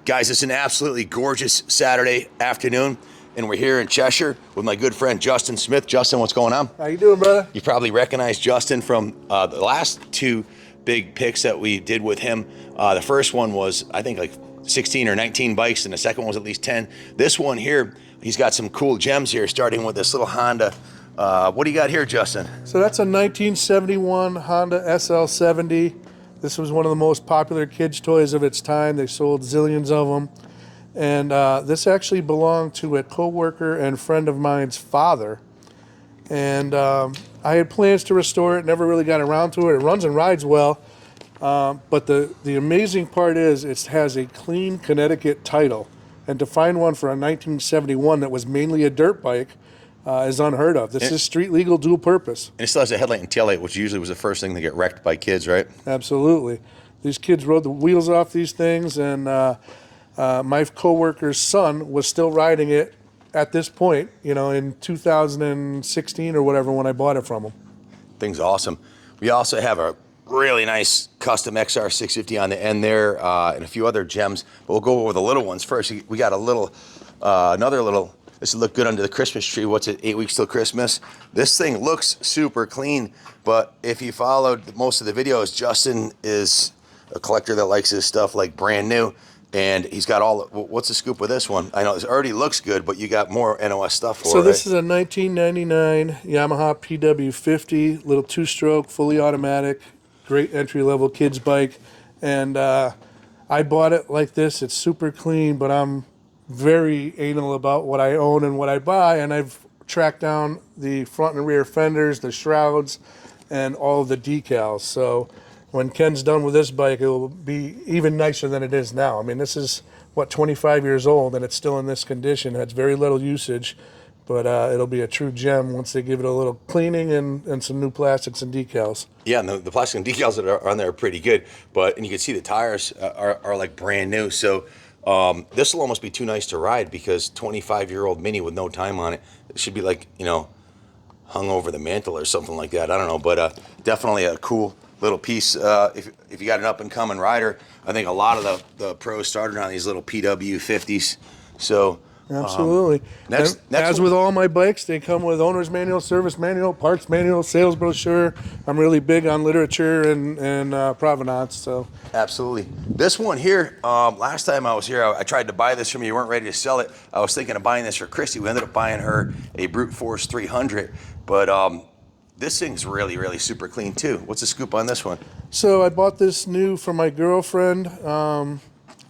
Guys, it's an absolutely gorgeous Saturday afternoon, and we're here in Cheshire with my good friend Justin Smith. Justin, what's going on? How you doing, brother? You probably recognize Justin from the last two big picks that we did with him. The first one was, I think, like 16 or 19 bikes, and the second one was at least 10. This one here, he's got some cool gems here, starting with this little Honda. What do you got here, Justin? So that's a 1971 Honda SL70. This was one of the most popular kids' toys of its time. They sold zillions of them. And this actually belonged to a coworker and friend of mine's father. And I had plans to restore it, never really got around to it. It runs and rides well. But the amazing part is it has a clean Connecticut title. And to find one for a 1971 that was mainly a dirt bike is unheard of. This is street legal, dual purpose. And it still has a headlight and taillight, which usually was the first thing to get wrecked by kids, right? Absolutely. These kids rode the wheels off these things, and my coworker's son was still riding it at this point, in 2016 or whatever when I bought it from him. Thing's awesome. We also have a really nice custom XR 650 on the end there, and a few other gems, but we'll go over the little ones first. We got a little, another little. This would look good under the Christmas tree. What's it, 8 weeks till Christmas? This thing looks super clean, but if you followed most of the videos, Justin is a collector that likes his stuff like brand new, and he's got all, what's the scoop with this one? I know it already looks good, but you got more NOS stuff for it, So this is a 1999 Yamaha PW50, little two-stroke, fully automatic, great entry-level kids bike, and I bought it like this. It's super clean, but I'm very anal about what I own and what I buy, and I've tracked down the front and rear fenders, the shrouds, and all of the decals. So when Ken's done with this bike, it will be even nicer than it is now. I mean, this is, 25 years old, and it's still in this condition. It has very little usage, but it'll be a true gem once they give it a little cleaning and some new plastics and decals. Yeah, and the plastic and decals that are on there are pretty good, and you can see the tires are like brand new. So this will almost be too nice to ride, because 25-year-old Mini with no time on it, it should be like, hung over the mantle or something like that. I don't know, but definitely a cool little piece. If you got an up-and-coming rider, I think a lot of the pros started on these little PW50s. So absolutely. Next as with all my bikes, they come with owner's manual, service manual, parts manual, sales brochure. I'm really big on literature and provenance. So absolutely. This one here, last time I was here, I tried to buy this from you. You weren't ready to sell it. I was thinking of buying this for Christy. We ended up buying her a Brute Force 300, but this thing's really, really super clean too. What's the scoop on this one? So I bought this new for my girlfriend.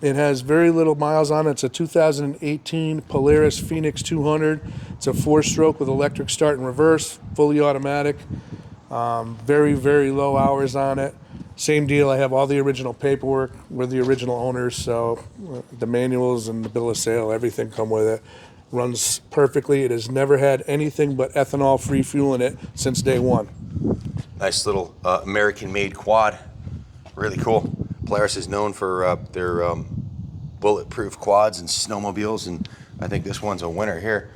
It has very little miles on it. It's a 2018 Polaris Phoenix 200. It's a 4-stroke with electric start and reverse, fully automatic. Very, very low hours on it. Same deal. I have all the original paperwork. We're the original owners, so the manuals and the bill of sale, everything come with it. Runs perfectly. It has never had anything but ethanol-free fuel in it since day one. Nice little American-made quad. Really cool. Polaris is known for their bulletproof quads and snowmobiles, and I think this one's a winner here.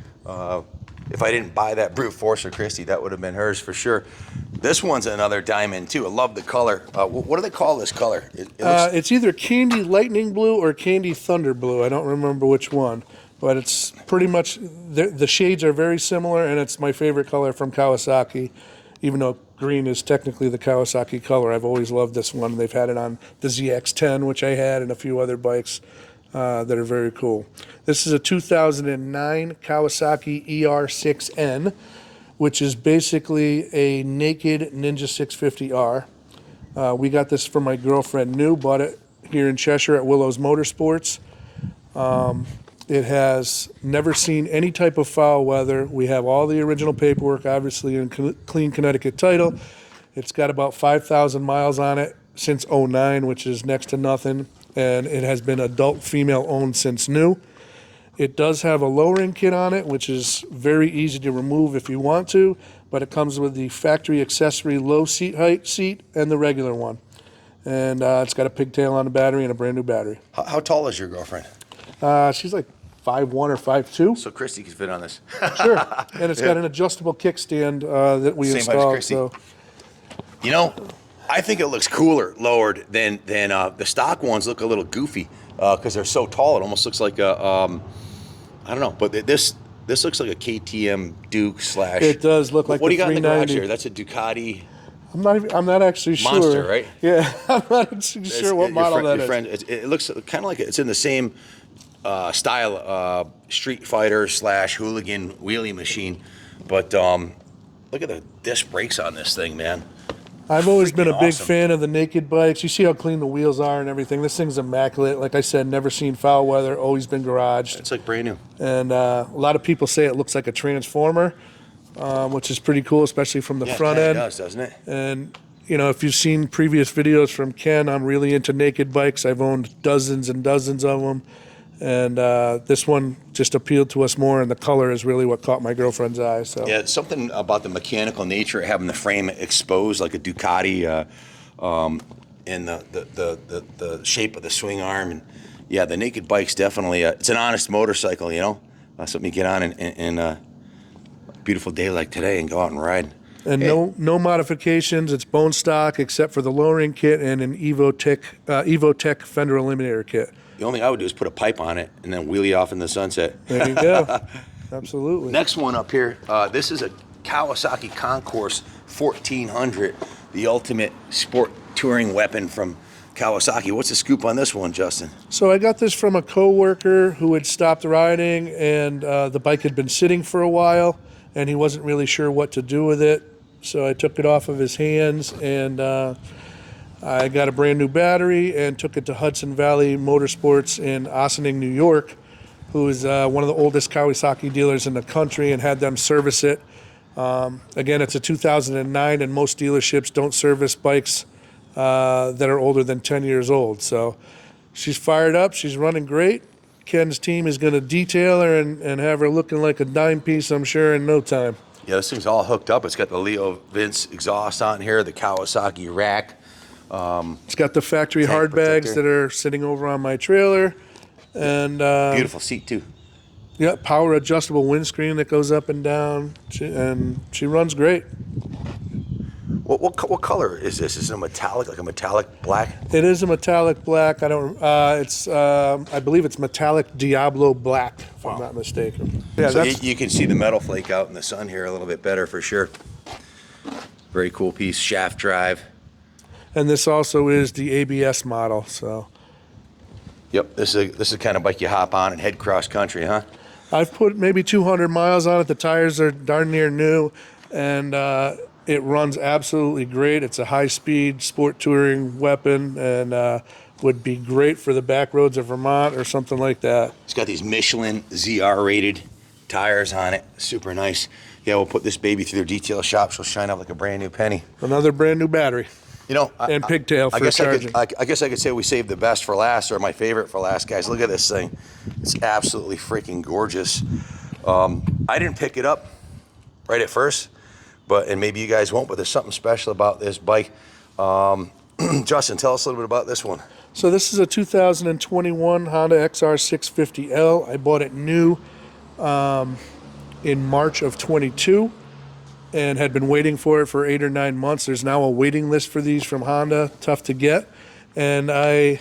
If I didn't buy that Brute Force for Christy, that would have been hers for sure. This one's another diamond too. I love the color. What do they call this color? It's either Candy Lightning Blue or Candy Thunder Blue. I don't remember which one, but it's pretty much, the shades are very similar, and it's my favorite color from Kawasaki, even though green is technically the Kawasaki color. I've always loved this one. They've had it on the ZX-10, which I had, and a few other bikes that are very cool. This is a 2009 Kawasaki ER6N, which is basically a naked Ninja 650R. We got this for my girlfriend new, bought it here in Cheshire at Willow's Motorsports. It has never seen any type of foul weather. We have all the original paperwork, obviously, in clean Connecticut title. It's got about 5,000 miles on it since '09, which is next to nothing, and it has been adult female owned since new. It does have a lowering kit on it, which is very easy to remove if you want to, but it comes with the factory accessory low seat height seat and the regular one. And it's got a pigtail on the battery and a brand new battery. How tall is your girlfriend? She's like 5'1" or 5'2". So Christy can fit on this. Sure. And it's got an adjustable kickstand that we installed. So, you know, I think it looks cooler lowered than the stock ones look a little goofy. because they're so tall. It almost looks like a I don't know, but this looks like a KTM Duke slash. It does look like what do the you got in the garage 390. here? That's a Ducati I'm not actually sure. Monster, right? Yeah, I'm not actually sure what model that your is. friend, it looks kind of like it's in the same style Street Fighter slash hooligan wheelie machine, but look at the disc brakes on this thing, man. I've always been a big awesome. fan of the naked bikes. You see how clean the wheels are and everything. This thing's immaculate. Like I said, never seen foul weather, always been garaged. It's like brand new. And a lot of people say it looks like a transformer, which is pretty cool, especially from the front it end. does, doesn't it? And, you know, if you've seen previous videos from Ken, I'm really into naked bikes. I've owned dozens and dozens of them. And this one just appealed to us more, and the color is really what caught my girlfriend's eye. So Yeah, it's something about the mechanical nature of having the frame exposed like a Ducati, and the shape of the swing arm, and yeah, the naked bike's definitely it's an honest motorcycle, you know, something you get on in a beautiful day like today and go out and ride. And no modifications. It's bone stock except for the lowering kit and an Evotech fender eliminator kit. The only thing I would do is put a pipe on it and then wheelie off in the sunset. There you go. Absolutely. Next one up here, this is a Kawasaki Concourse 1400, the ultimate sport touring weapon from Kawasaki. What's the scoop on this one, Justin? So I got this from a coworker who had stopped riding, and the bike had been sitting for a while, and he wasn't really sure what to do with it. So I took it off of his hands, and I got a brand new battery and took it to Hudson Valley Motorsports in Ossining, New York, who is one of the oldest Kawasaki dealers in the country, and had them service it. Again, it's a 2009, and most dealerships don't service bikes that are older than 10 years old. So she's fired up. She's running great. Ken's team is going to detail her and have her looking like a dime piece, I'm sure, in no time. Yeah, this thing's all hooked up. It's got the Leo Vince exhaust on here, the Kawasaki rack. It's got the factory Tank hard bags protector. that are sitting over on my trailer. And Beautiful seat, too. yeah, power adjustable windscreen that goes up and down. She runs great. What color is this? Is it a metallic, like a metallic black? It is a metallic black. I believe it's metallic Diablo black, if I'm not mistaken. Yeah, So that's you can see the metal flake out in the sun here a little bit better for sure. Very cool piece, shaft drive. and this also is the ABS model. So Yep, this is the kind of bike you hop on and head cross country, huh? I've put maybe 200 miles on it. The tires are darn near new, and it runs absolutely great. It's a high-speed sport touring weapon, and would be great for the back roads of Vermont or something like that. It's got these Michelin ZR rated tires on it. Super nice. Yeah, we'll put this baby through their detail shop. She'll shine up like a brand new penny. Another brand new battery. You know, And pigtail for charging. I guess I could say we saved the best for last, or my favorite for last, guys. Look at this thing. It's absolutely freaking gorgeous. I didn't pick it up right at first, and maybe you guys won't, but there's something special about this bike. Justin, tell us a little bit about this one. So this is a 2021 Honda XR650L. I bought it new in March of 22 and had been waiting for it for 8 or 9 months. There's now a waiting list for these from Honda, tough to get. And I,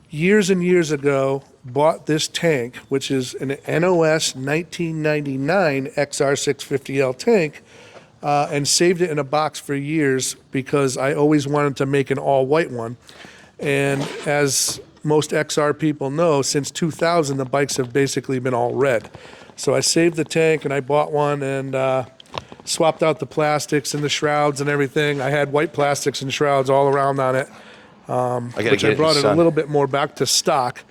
years and years ago, bought this tank, which is an NOS 1999 XR650L tank, and saved it in a box for years because I always wanted to make an all-white one. And as most XR people know, since 2000, the bikes have basically been all red. So I saved the tank and I bought one and swapped out the plastics and the shrouds and everything. I had white plastics and shrouds all around on it, which I brought it a little bit more back to stock.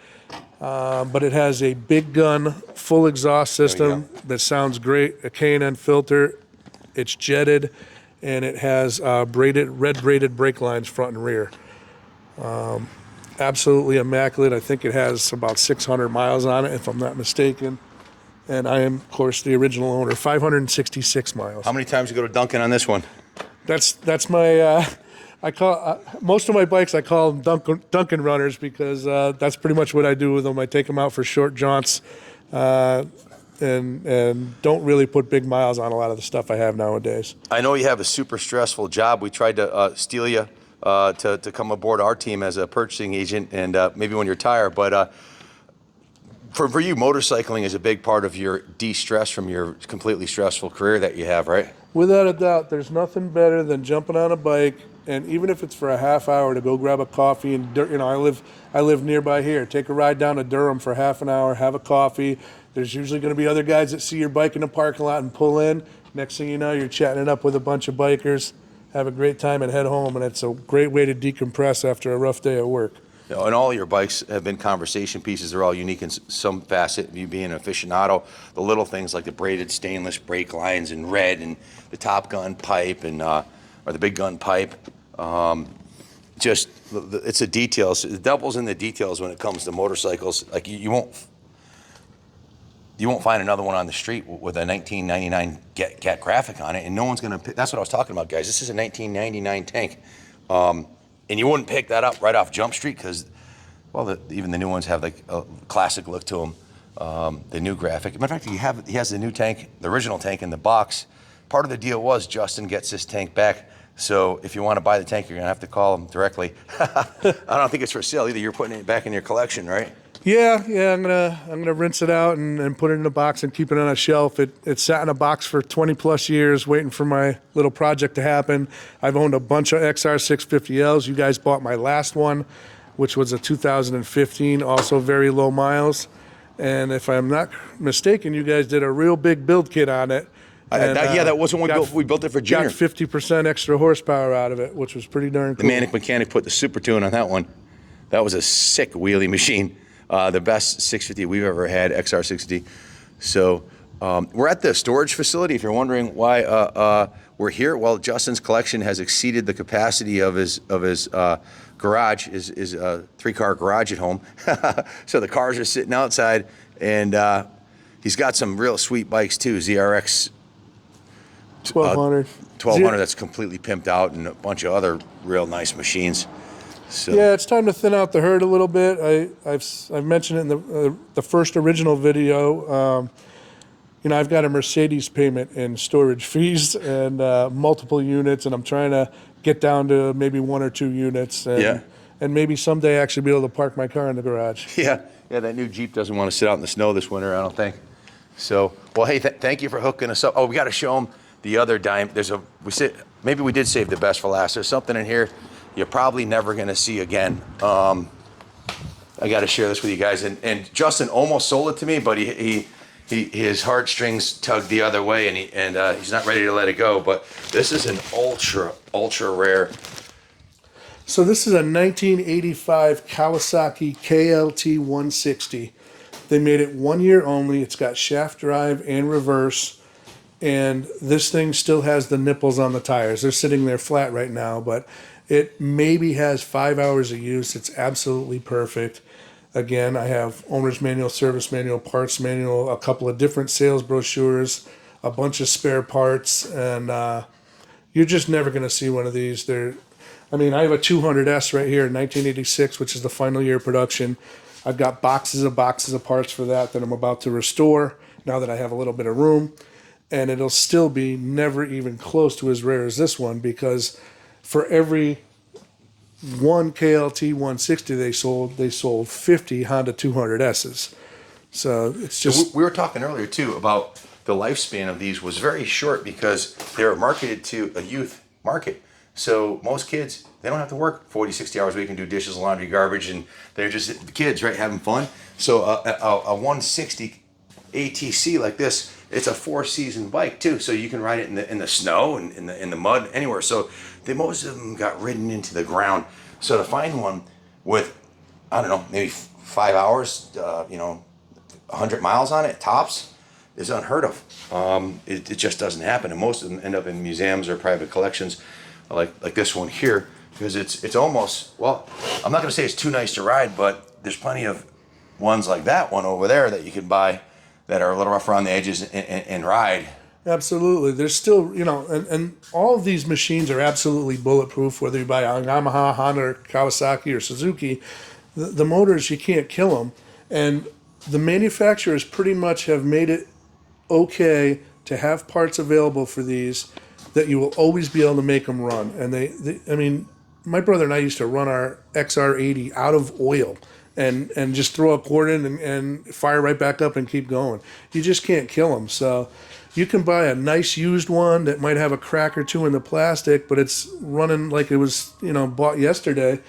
But it has a big gun, full exhaust system that sounds great, a K&N filter. It's jetted, and it has red braided brake lines front and rear. Absolutely immaculate. I think it has about 600 miles on it, if I'm not mistaken. And I am, of course, the original owner. 566 miles. How many times you go to Dunkin' on this one? That's my. I call most of my bikes. I call them Dunkin' runners because that's pretty much what I do with them. I take them out for short jaunts, and don't really put big miles on a lot of the stuff I have nowadays. I know you have a super stressful job. We tried to steal you to come aboard our team as a purchasing agent, and maybe when you're tired. But for you, motorcycling is a big part of your de-stress from your completely stressful career that you have, right? Without a doubt, there's nothing better than jumping on a bike, and even if it's for a half hour, to go grab a coffee and I live nearby here. Take a ride down to Durham for half an hour, have a coffee. There's usually going to be other guys that see your bike in the parking lot and pull in. Next thing you know, you're chatting it up with a bunch of bikers, have a great time, and head home. And it's a great way to decompress after a rough day at work. You know, and all your bikes have been conversation pieces. They're all unique in some facet. You being an aficionado, the little things like the braided stainless brake lines in red, and the Top Gun pipe, and or the Big Gun pipe. It's the details. The devil's in the details when it comes to motorcycles. Like you won't find another one on the street with a 1999 Cat graphic on it, and no one's gonna. That's what I was talking about, guys. This is a 1999 tank. And you wouldn't pick that up right off Jump Street because, well, even the new ones have like a classic look to them. The new graphic. Matter of fact, he has the new tank, the original tank in the box. Part of the deal was Justin gets this tank back. So if you want to buy the tank, you're gonna have to call him directly. I don't think it's for sale either. You're putting it back in your collection, right? Yeah. I'm gonna rinse it out and put it in a box and keep it on a shelf. It sat in a box for 20 plus years, waiting for my little project to happen. I've owned a bunch of XR 650Ls. You guys bought my last one, which was a 2015, also very low miles. And if I'm not mistaken, you guys did a real big build kit on it. And, that wasn't when we built it for Junior. Got 50% extra horsepower out of it, which was pretty darn cool. The Manic Mechanic put the super tune on that one. That was a sick wheelie machine. The best 650 we've ever had, XR 650. So we're at the storage facility. If you're wondering why we're here, well, Justin's collection has exceeded the capacity of his garage, his 3-car garage at home. So the cars are sitting outside, and he's got some real sweet bikes too. ZRX 1200 that's completely pimped out, and a bunch of other real nice machines. So. Yeah, it's time to thin out the herd a little bit. I've mentioned it in the first original video. I've got a Mercedes payment in storage fees and multiple units, and I'm trying to get down to maybe 1 or 2 units. And maybe someday actually be able to park my car in the garage. Yeah, that new Jeep doesn't want to sit out in the snow this winter, I don't think. So, well, hey, thank you for hooking us up. Oh, we got to show them the other dime. Maybe we did save the best for last. There's something in here you're probably never going to see again. I got to share this with you guys. And Justin almost sold it to me, but his heartstrings tugged the other way, and he's not ready to let it go. But this is an ultra rare. So this is a 1985 Kawasaki KLT 160. They made it 1 year only. It's got shaft drive and reverse. And this thing still has the nipples on the tires. They're sitting there flat right now, but it maybe has 5 hours of use. It's absolutely perfect. Again, I have owner's manual, service manual, parts manual, a couple of different sales brochures, a bunch of spare parts, and you're just never going to see one of these. I have a 200S right here, 1986, which is the final year of production. I've got boxes of parts for that I'm about to restore now that I have a little bit of room. And it'll still be never even close to as rare as this one, because for every one KLT 160 they sold 50 Honda 200Ss. So it's just... We were talking earlier, too, about the lifespan of these was very short because they were marketed to a youth market. So most kids, they don't have to work 40, 60 hours a week and do dishes, laundry, garbage, and they're just kids, right, having fun. So a 160 ATC like this, it's a 4-season bike too, so you can ride it in the snow and in the mud, anywhere. So most of them got ridden into the ground. So to find one with, I don't know, maybe 5 hours, 100 miles on it tops, is unheard of. It just doesn't happen, and most of them end up in museums or private collections, like this one here, because it's almost, well, I'm not going to say it's too nice to ride, but there's plenty of ones like that one over there that you can buy that are a little rough around the edges and ride. Absolutely. There's still, and all of these machines are absolutely bulletproof, whether you buy a Yamaha, Honda, or Kawasaki, or Suzuki. The motors, you can't kill them. And the manufacturers pretty much have made it okay to have parts available for these that you will always be able to make them run. And my brother and I used to run our XR80 out of oil and just throw a quart in and fire right back up and keep going. You just can't kill them. So you can buy a nice used one that might have a crack or two in the plastic, but it's running like it was, bought yesterday,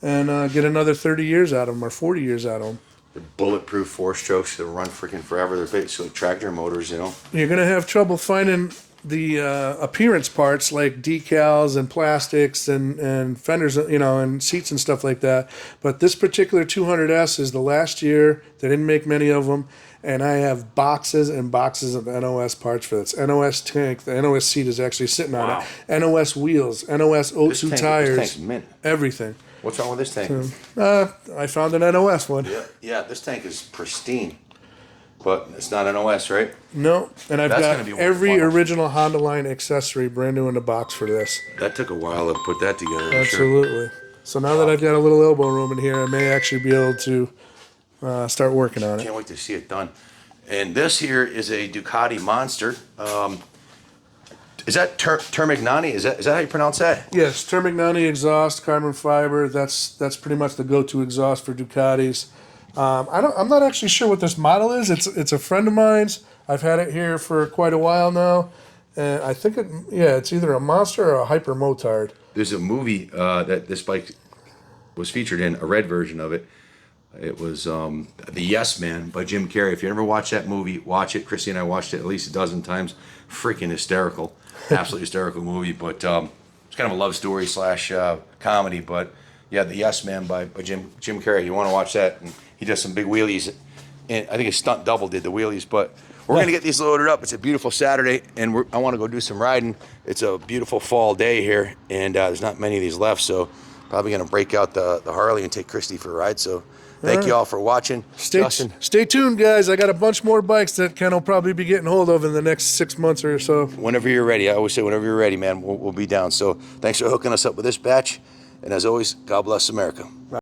and get another 30 years out of them or 40 years out of them. They're bulletproof four-strokes. They'll run freaking forever. They're basically tractor motors, You're going to have trouble finding the appearance parts like decals and plastics and fenders, and seats and stuff like that. But this particular 200S is the last year. They didn't make many of them. And I have boxes and boxes of NOS parts for this. NOS tank, the NOS seat is actually sitting on it. NOS wheels, NOS Otsu tires, this tank's mint. everything. What's wrong with this tank? I found an NOS one. Yeah, this tank is pristine. But it's not NOS, right? No, and I've That's got gonna be one of the every funnels. original Honda line accessory brand new in the box for this. That took a while to put that together, I'm sure. Absolutely. So now that I've got a little elbow room in here, I may actually be able to start working on it. Can't wait to see it done. And this here is a Ducati Monster. Is that Termignani? Is that how you pronounce that? Yes, Termignani exhaust, carbon fiber. That's pretty much the go-to exhaust for Ducatis. I'm not actually sure what this model is. It's a friend of mine's. I've had it here for quite a while now, and I think it's either a Monster or a Hyper Motard. There's a movie that this bike was featured in, a red version of it. It was The Yes Man by Jim Carrey. If you ever watch that movie, watch it. Chrissy and I watched it at least a dozen times. Freaking hysterical. Absolutely hysterical movie. But it's kind of a love story / comedy. But yeah, The Yes Man by Jim Carrey. You want to watch that. And he does some big wheelies. And I think his stunt double did the wheelies. But we're going to get these loaded up. It's a beautiful Saturday. And I want to go do some riding. It's a beautiful fall day here. And there's not many of these left. So probably going to break out the Harley and take Christy for a ride. So thank you all for watching. Stay tuned, guys. I got a bunch more bikes that Ken will probably be getting hold of in the next 6 months or so. Whenever you're ready. I always say whenever you're ready, man, we'll be down. So thanks for hooking us up with this batch. And as always, God bless America.